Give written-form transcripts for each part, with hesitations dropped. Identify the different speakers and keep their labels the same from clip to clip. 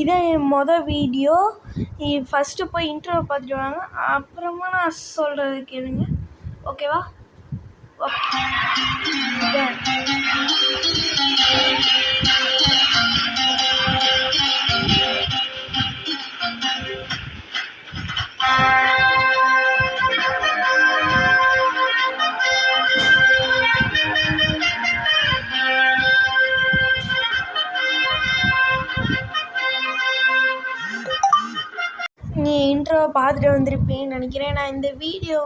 Speaker 1: இதான் என் video. First போய் இன்ட்ரோவை பார்த்துட்டு வாங்க, அப்புறமா நான் சொல்கிறது கேளுங்க. ஓகேவா? ஓகே. நீ இன்ட்ரோவை பார்த்துட்டு வந்திருப்பேன்னு நினைக்கிறேன். நான் இந்த வீடியோ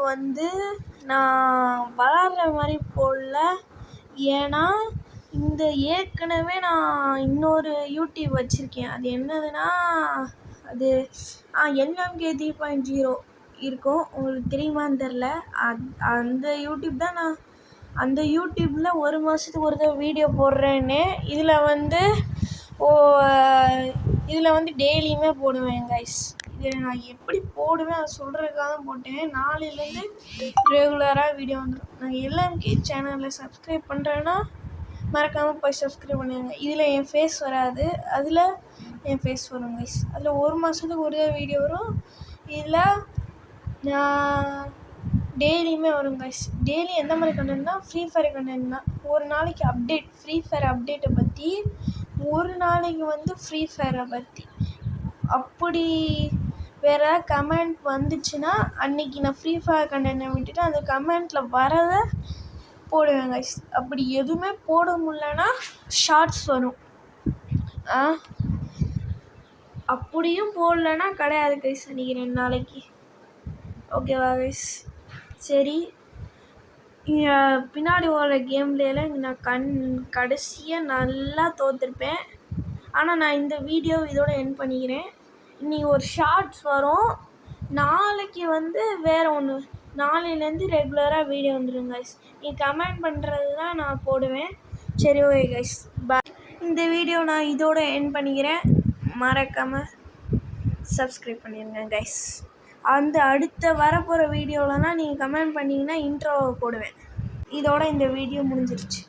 Speaker 1: நான் வளர்கிற மாதிரி போடல. ஏன்னா ஏற்கனவே நான் இன்னொரு யூடியூப் வச்சுருக்கேன். அது என்னதுன்னா அது LMK 3.0 இருக்கும். உங்களுக்கு தெரியுமான்னு தெரில. அந்த யூடியூப் தான் அந்த யூடியூப்பில் 1 மாதத்துக்கு ஒரு தடவை வீடியோ போடுறேன்னு. இதில் டெய்லியுமே போடுவேன் கைஸ். இதில் நான் எப்படி போடுவேன் அதை சொல்கிறதுக்காக தான் போட்டேன். நாளையிலேருந்து ரெகுலராக வீடியோ வந்துடும். நான் LMK சேனலில் சப்ஸ்கிரைப் பண்ணுறேன்னா மறக்காமல் போய் சப்ஸ்கிரைப் பண்ணிடுங்க. இதில் என் ஃபேஸ் வராது, அதில் என் ஃபேஸ் வரும் கைஸ். அதில் 1 மாதத்துக்கு ஒரு வீடியோ வரும். இதில் நான் டெய்லியுமே வரும் கைஸ். டெய்லி எந்த மாதிரி கண்டென்ட்னா ஃப்ரீ ஃபயர் கண்டென்ட் தான். ஒரு நாளைக்கு அப்டேட், ஃப்ரீ ஃபயர் அப்டேட்டை பற்றி, ஒரு நாளைக்கு ஃப்ரீ ஃபயரை பற்றி. அப்படி வேறு ஏதாவது கமெண்ட் வந்துச்சுன்னா அன்றைக்கி நான் ஃப்ரீ ஃபயர் கண்டென்ட்டை விட்டுட்டு அந்த கமெண்ட்டில் வரதை போடுவேன் கைஸ். அப்படி எதுவுமே போட முடியலன்னா ஷார்ட்ஸ் வரும். அப்படியும் போடலன்னா கிடையாது கைஸ். அன்றைக்கி 2 நாளைக்கு. ஓகேவா கைஸ்? சரி, பின்னாடி வர கேம்லேலாம் நான் கடைசியாக நல்லா தோற்றுருப்பேன். ஆனால் நான் இந்த வீடியோ இதோட எண்ட் பண்ணிக்கிறேன். இன்றைக்கி ஒரு ஷார்ட்ஸ் வரும். நாளைக்கு வேறு ஒன்று. நாளையிலேருந்து ரெகுலராக வீடியோ வந்துடும் கைஸ். நீ கமெண்ட் பண்ணுறது தான் நான் போடுவேன். சரி, ஓகே கைஸ், பாய். இந்த வீடியோ நான் இதோட எண்ட் பண்ணிக்கிறேன். மறக்காமல் சப்ஸ்கிரைப் பண்ணிடுங்க கைஸ். அடுத்த வரப்போகிற வீடியோவில்னா நீங்கள் கமெண்ட் பண்ணிங்கன்னா இன்ட்ரோவை போடுவேன். இதோட இந்த வீடியோ முடிஞ்சிருச்சு.